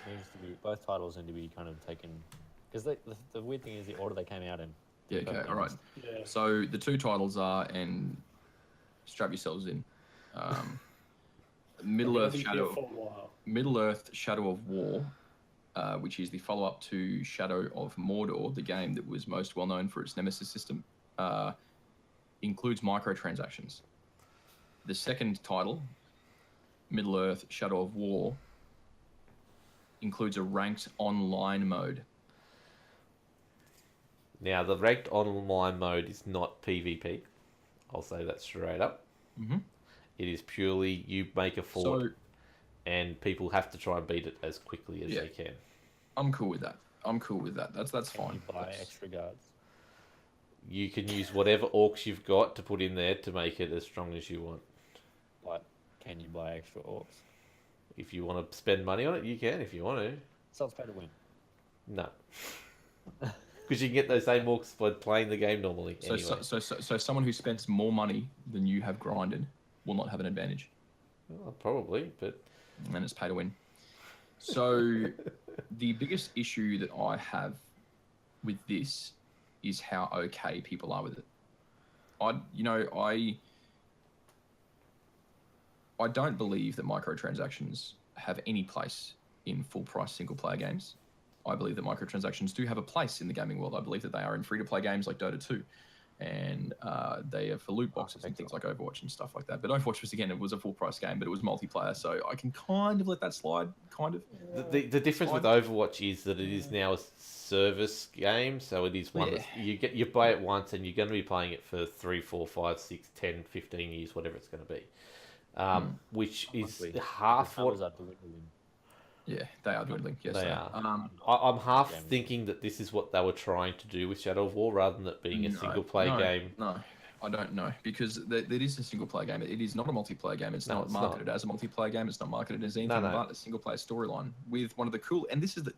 needs to be both titles need to be kind of taken because the weird thing is the order they came out in. Yeah, okay, Perfectly all right. honest. Yeah. So the two titles are, and strap yourselves in, um, Middle Gonna Earth be here Shadow, for a while. Middle Earth Shadow of War, which is the follow-up to Shadow of Mordor, the game that was most well known for its Nemesis system, includes microtransactions. The second title, Middle Earth Shadow of War, includes a ranked online mode. Now, the ranked online mode is not PvP. I'll say that straight up. Mm-hmm. It is purely you make a fort, So and people have to try and beat it as quickly as Yeah. they can. I'm cool with that. That's And fine. you buy That's- extra guards. You can use whatever orcs you've got to put in there to make it as strong as you want. Like, can you buy extra orcs? If you want to spend money on it, you can if you want to. So it's pay to win. No. Because you can get those same orcs by playing the game normally. So, Anyway. so someone who spends more money than you have grinded will not have an advantage, Well, probably, but and it's pay to win. So the biggest issue that I have with this is how okay people are with it. I don't believe that microtransactions have any place in full price single player games. I believe that microtransactions do have a place in the gaming world. I believe that they are in free to play games like Dota 2, and they are for loot boxes and things like Overwatch and stuff like that. But Overwatch was, again, it was a full price game, but it was multiplayer, so I can kind of let that slide, kind of. the difference with Overwatch is that it is now a service game, so it is one Yeah. that you buy it once and you're going to be playing it for 3, 4, 5, 6, 10, 15 years, whatever it's going to be. Which is Honestly, half the what numbers are dwindling. Yeah, they are dwindling. Yes, they are. Um, I'm half Game. thinking that this is what they were trying to do with Shadow of War rather than it being a no, single player game. No, I don't know, because it is a single player game. It is not a multiplayer game. It's No, not it's marketed as a multiplayer game. It's not marketed as anything No. but a single player storyline with one of the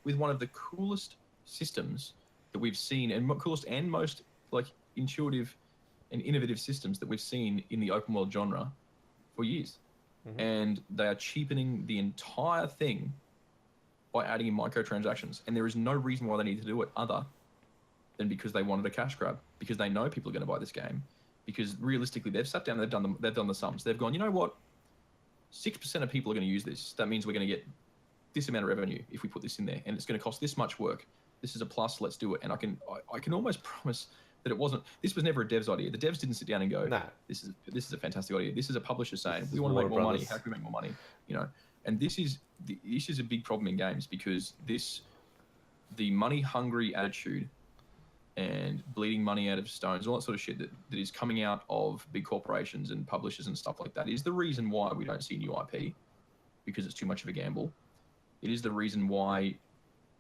with one of the coolest systems that we've seen, and coolest and most like intuitive and innovative systems that we've seen in the open world genre for years. Mhm. And they are cheapening the entire thing by adding in microtransactions, and there is no reason why they need to do it other than because they wanted a cash grab, because they know people are going to buy this game, because realistically they've sat down, they've done the sums, they've gone, you know what, 6% of people are going to use this. That means we're going to get this amount of revenue if we put this in there, and it's going to cost this much work. This is a plus. Let's do it. And I can almost promise that it wasn't. This was never a dev's idea. The devs didn't sit down and go, No. this is a fantastic idea. This is a publisher saying, This we is want to make Warner more money. Brothers. How can we make more money? You know, and this is a big problem in games, because the money hungry attitude and bleeding money out of stones, all that sort of shit that is coming out of big corporations and publishers and stuff like that, is the reason why we don't see new IP, because it's too much of a gamble. It is the reason why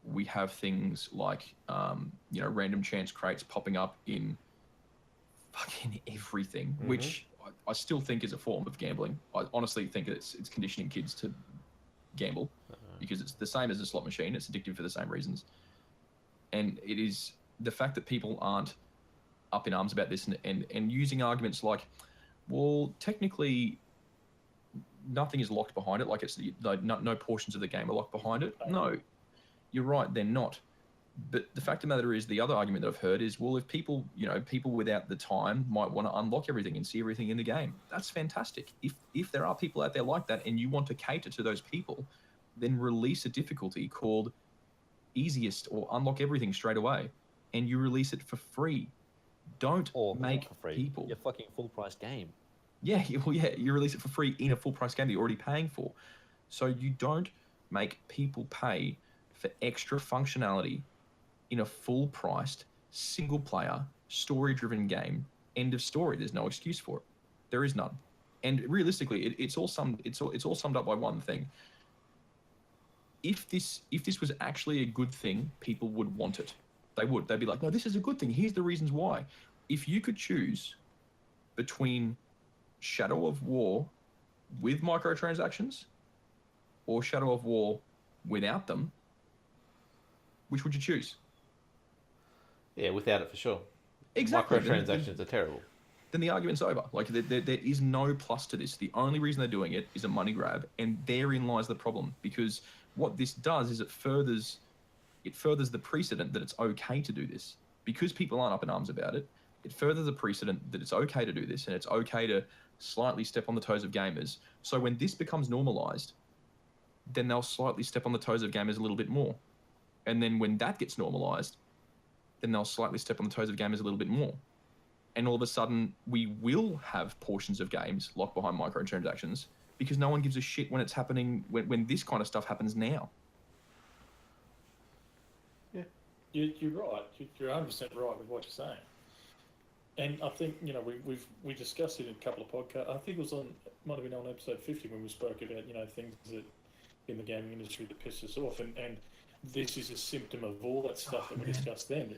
we have things like random chance crates popping up in fucking everything, which I still think is a form of gambling. I honestly think it's conditioning kids to gamble, because it's the same as a slot machine. It's addictive for the same reasons. And it is the fact that people aren't up in arms about this and using arguments like, well, technically nothing is locked behind it, like it's no portions of the game are locked behind it. No, you're right, they're not. But the fact of the matter is, the other argument that I've heard is, well, if people without the time might want to unlock everything and see everything in the game, that's fantastic. If there are people out there like that and you want to cater to those people, then release a difficulty called easiest or unlock everything straight away, and you release it for free. Don't Or make for free. people. Your fucking full price game. Yeah, you release it for free in a full price game that you're already paying for. So you don't make people pay for extra functionality in a full priced, single player, story driven game. End of story. There's no excuse for it. There is none. And realistically, it's all summed up by one thing. If this was actually a good thing, people would want it. They'd be like, no, this is a good thing. Here's the reasons why. If you could choose between Shadow of War with microtransactions or Shadow of War without them, which would you choose? Yeah, without it for sure. Exactly. Microtransactions are terrible. then the argument's over. Like there is no plus to this. The only reason they're doing it is a money grab, and therein lies the problem. Because what this does is it furthers the precedent that it's okay to do this. Because people aren't up in arms about it, it furthers the precedent that it's okay to do this, and it's okay to slightly step on the toes of gamers. So when this becomes normalized, then they'll slightly step on the toes of gamers a little bit more. And then when that gets normalized, then they'll slightly step on the toes of gamers a little bit more. And all of a sudden, we will have portions of games locked behind microtransactions because no one gives a shit when it's happening, when this kind of stuff happens now. Yeah, you're right. You're 100% right with what you're saying. And I think, you know, we discussed it in a couple of podcasts. I think it might have been on episode 50 when we spoke about, you know, things that in the gaming industry that piss us off. And this is a symptom of all that stuff that we discussed then,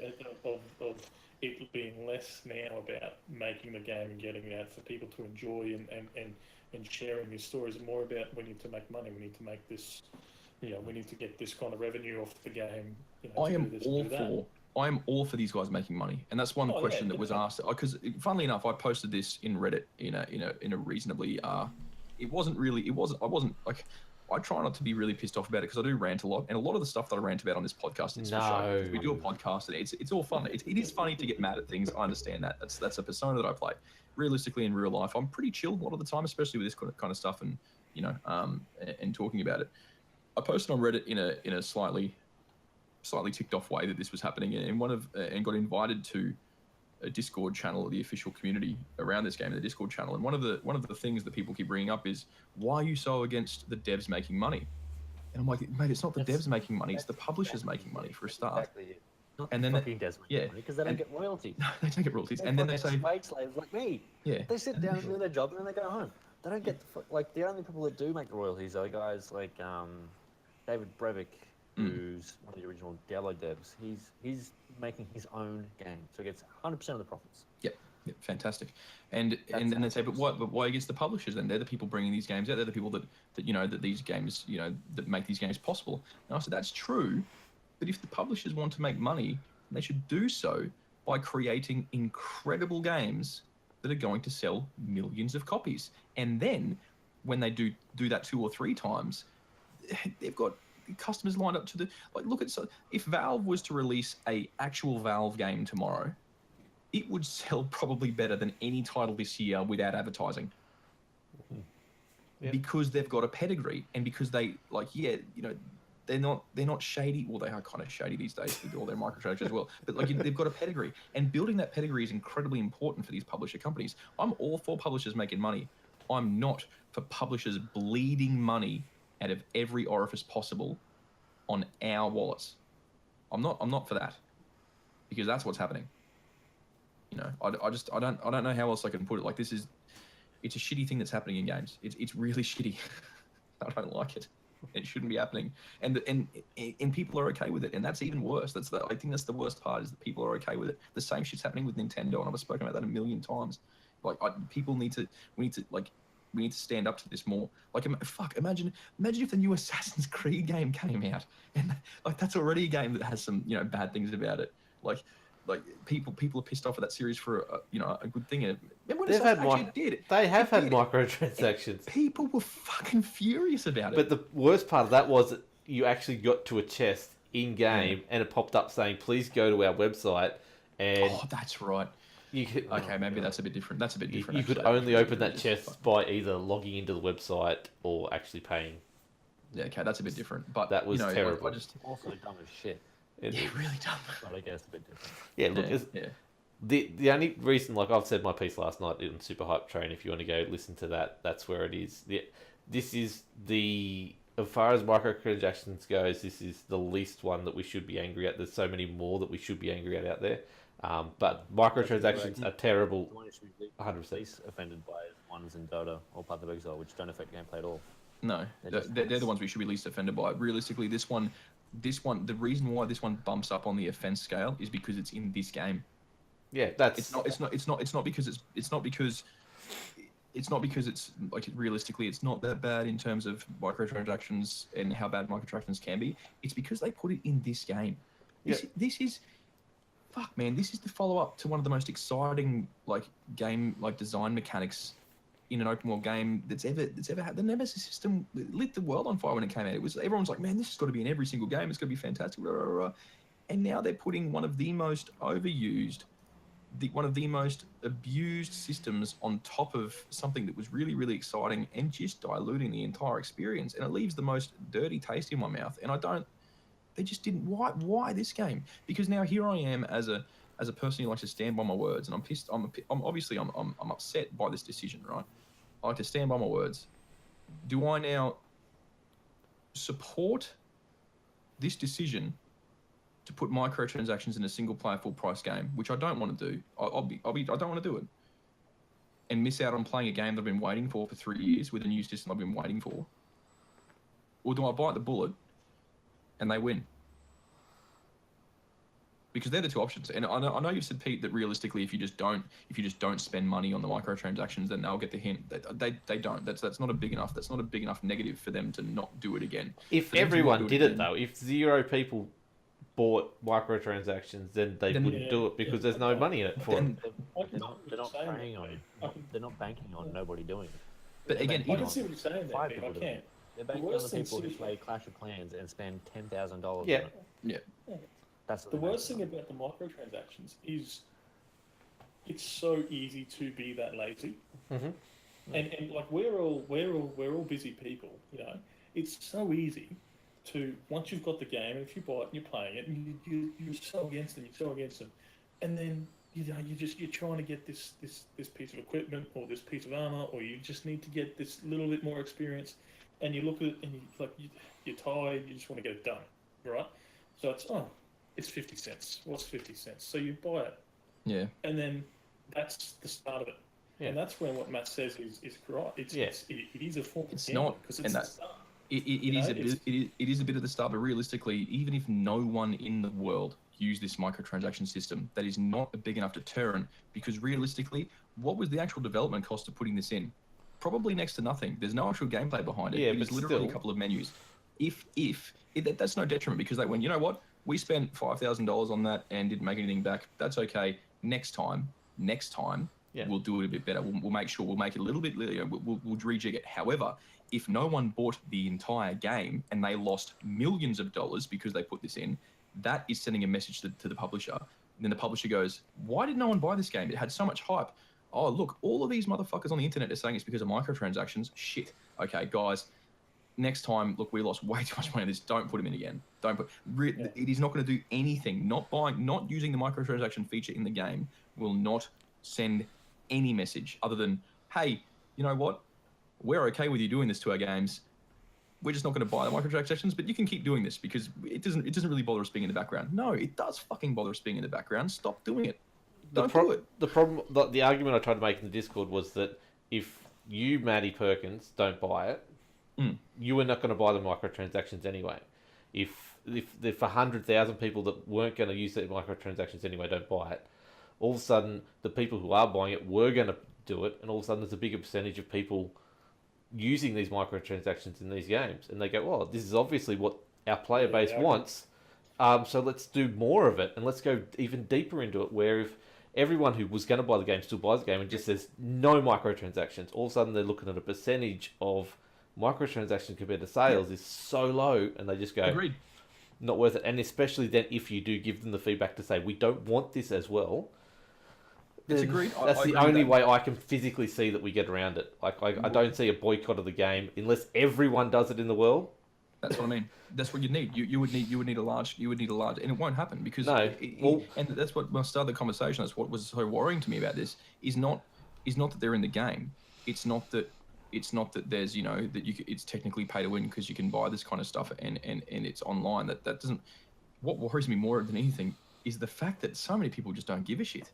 of it being less now about making the game and getting it out for people to enjoy and sharing these stories, and more about we need to make money, we need to make this, you know, we need to get this kind of revenue off the game. You know, I am all for these guys making money, and that's one question that was asked. Because, funnily enough, I posted this in Reddit in a reasonably. I wasn't like. I try not to be really pissed off about it because I do rant a lot, and a lot of the stuff that I rant about on this podcast is for show. We do a podcast, and it's all fun. It is funny to get mad at things. I understand that. That's a persona that I play. Realistically, in real life, I'm pretty chill a lot of the time, especially with this kind of stuff, and and talking about it. I posted on Reddit in a slightly ticked off way that this was happening, and got invited to a Discord channel of the official community around this game, the Discord channel. And one of the things that people keep bringing up is, why are you so against the devs making money? And I'm like, mate, it's not the devs making money, it's the publishers making money for a start. Exactly. Not And then fucking devs making money, because they don't get royalties. No, they don't get royalties. And then they say, wage slaves like me. Yeah. They sit down and do their job, and then they go home. They don't get the only people that do make the royalties are guys like David Brevik, who's one of the original Diablo devs. He's making his own game, so he gets 100% of the profits. Yep, fantastic. And then they say, but why against the publishers then? They're the people bringing these games out. They're the people that these games, that make these games possible. And I said, that's true, but if the publishers want to make money, they should do so by creating incredible games that are going to sell millions of copies. And then when they do that 2 or 3 times, they've got customers lined up to the look at. So if Valve was to release a actual Valve game tomorrow, it would sell probably better than any title this year without advertising. Because they've got a pedigree, and because they they're not shady. Well, they are kind of shady these days with all their microtransactions as well. But they've got a pedigree, and building that pedigree is incredibly important for these publisher companies. I'm all for publishers making money. I'm not for publishers bleeding money out of every orifice possible on our wallets. I'm not for that, because that's what's happening. I don't know how else I can put it. It's a shitty thing that's happening in games. It's really shitty. I don't like it. It shouldn't be happening, and people are okay with it, and that's even worse. I think that's the worst part, is that people are okay with it. The same shit's happening with Nintendo, and I've spoken about that a million times. We need to stand up to this more. Imagine if the new Assassin's Creed game came out, and that's already a game that has some bad things about it. People are pissed off at that series for a good thing. They have had microtransactions. People were fucking furious about it. But the worst part of that was that you actually got to a chest in game, and it popped up saying, "Please go to our website." And that's right. Maybe that's a bit different. That's a bit different. You could only open that chest by either logging into the website or actually paying. Yeah, okay, that's a bit different. But that was terrible. Also dumb as shit. Really dumb. But I guess a bit different. Yeah, look, the only reason, I've said my piece last night in Super Hype Train, if you want to go listen to that, that's where it is. This is as far as microtransactions goes, this is the least one that we should be angry at. There's so many more that we should be angry at out there. But microtransactions are terrible. 100%. Offended by ones in Dota or Path of Exile, which don't affect gameplay at all. No, they're the ones we should be least offended by. Realistically, this one, the reason why this one bumps up on the offense scale is because it's in this game. Yeah, it's not because realistically it's not that bad in terms of microtransactions and how bad microtransactions can be. It's because they put it in this game. This is. fuck, man, this is the follow up to one of the most exciting game design mechanics in an open world game that's ever had. The Nemesis system lit the world on fire when it came out. Everyone's like, man, this has got to be in every single game. It's going to be fantastic. Blah, blah, blah. And now they're putting one of the most overused, one of the most abused systems on top of something that was really, really exciting and just diluting the entire experience. And it leaves the most dirty taste in my mouth. And they just didn't. Why this game? Because now here I am as a person who likes to stand by my words, and I'm pissed. I'm obviously upset by this decision, right? I like to stand by my words. Do I now support this decision to put microtransactions in a single player full price game, which I don't want to do? I don't want to do it, and miss out on playing a game that I've been waiting for 3 years with a new system I've been waiting for? Or do I bite the bullet and they win? Because they're the two options. And I know you've said, Pete, that realistically, if you just don't spend money on the microtransactions, then they'll get the hint. They don't. That's not a big enough. That's not a big enough negative for them to not do it again. If everyone did it though, if 0 people bought microtransactions, then they wouldn't do it because there's no money in it for them. They're not preying on. They're not banking on nobody doing it. But again, I can see what you're saying there, Pete. I can't. They're banking on the people who play Clash of Clans and spend $10,000. Yeah. On it. Yeah. That's The worst thing about the microtransactions is it's so easy to be that lazy. Mhm. And like we're all busy people, you know. It's so easy to, once you've got the game, if you buy it and you're playing it, and you're so against them, and then you're trying to get this piece of equipment or this piece of armor, or you just need to get this little bit more experience, and you look at it and you're tired, you just want to get it done, right? So it's 50 cents. What's 50 cents? So you buy it. Yeah. And then that's the start of it. Yeah. And that's when what Matt says is correct. It is a form of gambling because it's the start. It is a bit of the start, but realistically, even if no one in the world used this microtransaction system, that is not a big enough deterrent, because realistically, what was the actual development cost of putting this in? Probably next to nothing. There's no actual gameplay behind it. Yeah, it was but literally still. a couple of menus. That's no detriment, because they went, you know what? We spent $5,000 on that and didn't make anything back. That's okay. Next time, Yeah. we'll do it a bit better. We'll make sure we'll make it a little bit. We'll rejig it. However, if no one bought the entire game and they lost millions of dollars because they put this in, that is sending a message to the publisher. And then the publisher goes, "Why did no one buy this game? It had so much hype. Oh, look, all of these motherfuckers on the internet are saying it's because of microtransactions. Shit. Okay, guys." Next time, look, we lost way too much money on this. Don't put them in again. It is not going to do anything. Not using the microtransaction feature in the game will not send any message other than, hey, you know what? We're okay with you doing this to our games. We're just not going to buy the microtransactions, but you can keep doing this because it doesn't really bother us being in the background. No, it does fucking bother us being in the background. Stop doing it. Don't do it. The problem, the argument I tried to make in the Discord was that if you, Matty Perkins, don't buy it, you were not going to buy the microtransactions anyway. If 100,000 people that weren't going to use the microtransactions anyway don't buy it, all of a sudden the people who are buying it were going to do it, and all of a sudden there's a bigger percentage of people using these microtransactions in these games, and they go, well, this is obviously what our player base wants, so let's do more of it, and let's go even deeper into it, where if everyone who was going to buy the game still buys the game and just says no microtransactions, all of a sudden they're looking at a percentage of microtransactions compared to sales is so low, and they just go, Agreed. not worth it. And especially then if you do give them the feedback to say, we don't want this as well, It's then agreed. that's I the agree with only that. way I can physically see that we get around it. Like, I don't see a boycott of the game unless everyone does it in the world. That's what I mean. That's what you need. You would need a large, and it won't happen because No, and that's what when I started the conversation. That's what was so worrying to me about this is not that they're in the game. It's not that there's it's technically pay to win because you can buy this kind of stuff and it's online. That doesn't. What worries me more than anything is the fact that so many people just don't give a shit.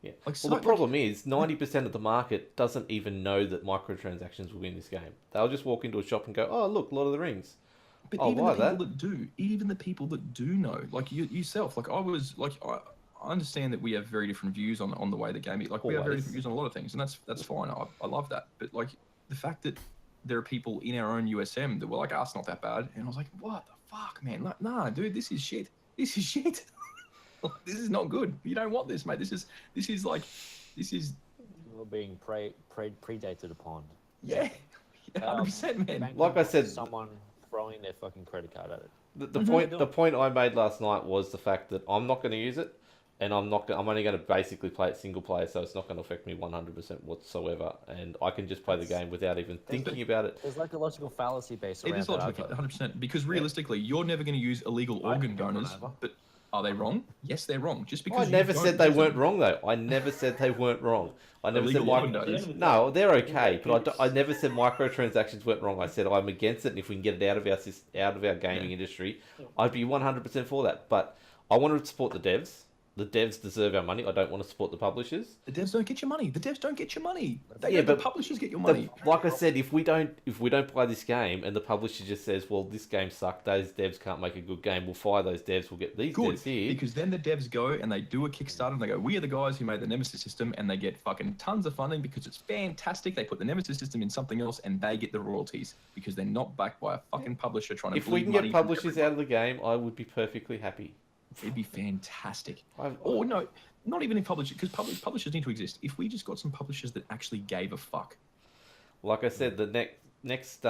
Yeah. Like, Well, the problem is 90% of the market doesn't even know that microtransactions will be in this game. They'll just walk into a shop and go, "Oh, look, Lord of the Rings." But I'll even buy the people that. that do, even the people that do know, like yourself, like I understand that we have very different views on the way the game is. Like we have very Always. different views on a lot of things, and that's fine. I love that. But like the fact that there are people in our own USM that were like, "Ah, it's not that bad," and I was like, "What the fuck, man? Like, nah, dude, this is shit. This is shit." This is not good. You don't want this, mate. This is You're being predated upon. yeah, 100%, man. Banking Like I on said- someone throwing their fucking credit card at it. The point I made last night was the fact that I'm not going to use it, and I'm only going to basically play it single player, so it's not going to affect me 100% whatsoever, and I can just play the game without even thinking about it. There's like a logical fallacy based It around is that logical, argument. 100%. Because realistically, you're never going to use illegal organ think I'm donors. over. But are they wrong? Yes, they're wrong. Just because I you never don't said they use weren't them- wrong, though. I never said they weren't wrong. I never said Illegal organ donors. No, they're okay, but I never said microtransactions weren't wrong. I said I'm against it, and if we can get it out of our gaming industry, I'd be 100% for that. But I want to support the devs. The devs deserve our money. I don't want to support the publishers. The devs don't get your money. The devs don't get your money. Yeah, The but publishers get your money. Like I said, if we don't play this game, and the publisher just says, "Well, this game sucked. Those devs can't make a good game. We'll fire those devs. We'll get these Good, devs here." because then the devs go and they do a Kickstarter and they go, "We are the guys who made the Nemesis system," and they get fucking tons of funding because it's fantastic. They put the Nemesis system in something else and they get the royalties because they're not backed by a fucking publisher trying to. If we bleed can money get from publishers out of the game, I would be perfectly happy. It'd be fantastic. I've- Or no, not even in publishers, because publishers need to exist. If we just got some publishers that actually gave a fuck. Like I said, the next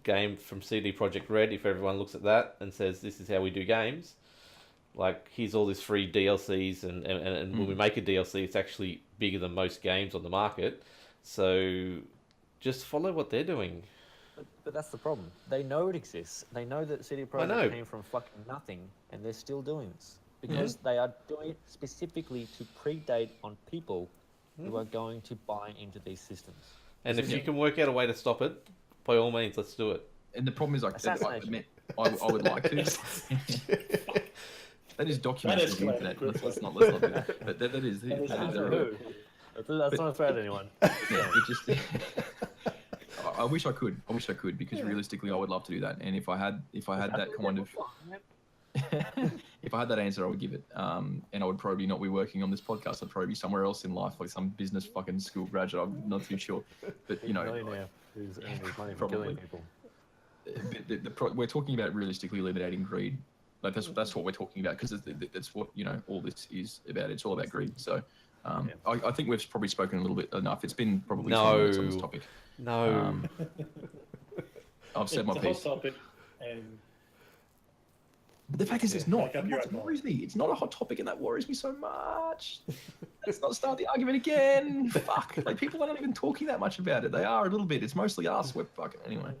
game from CD Projekt Red, if everyone looks at that and says this is how we do games, like here's all this free DLCs, and when we make a DLC, it's actually bigger than most games on the market. So just follow what they're doing. But that's the problem. They know it exists. They know that CD know. Projekt came from fucking nothing, and they're still doing this because they are doing it specifically to predate on people who are going to buy into these systems. And if you can work out a way to stop it, by all means, let's do it. And the problem is, like, Assassination. I would like to. That is documented That on the escalated internet. quickly. Let's not do that. But that is. That is That's not fair to anyone. Yeah, it just. I wish I could. Because realistically, I would love to do that. And if I had that kind of, if I had that answer, I would give it. And I would probably not be working on this podcast. I'd probably be somewhere else in life, like some business fucking school graduate. I'm not too sure. But you know, Millionaire who's earning his money from killing people. we're talking about realistically eliminating greed. Like that's what we're talking about because that's what all this is about. It's all about greed. So. I think we've probably spoken a little bit enough. It's been probably 20 minutes on this topic. No. I've said my It's piece. a hot topic, and But the fact is, it's not. Make up And your that own mind. worries me. It's not a hot topic, and that worries me so much. Let's not start the argument again. Fuck. Like people are not even talking that much about it. They are a little bit. It's mostly us. We're fucking anyway.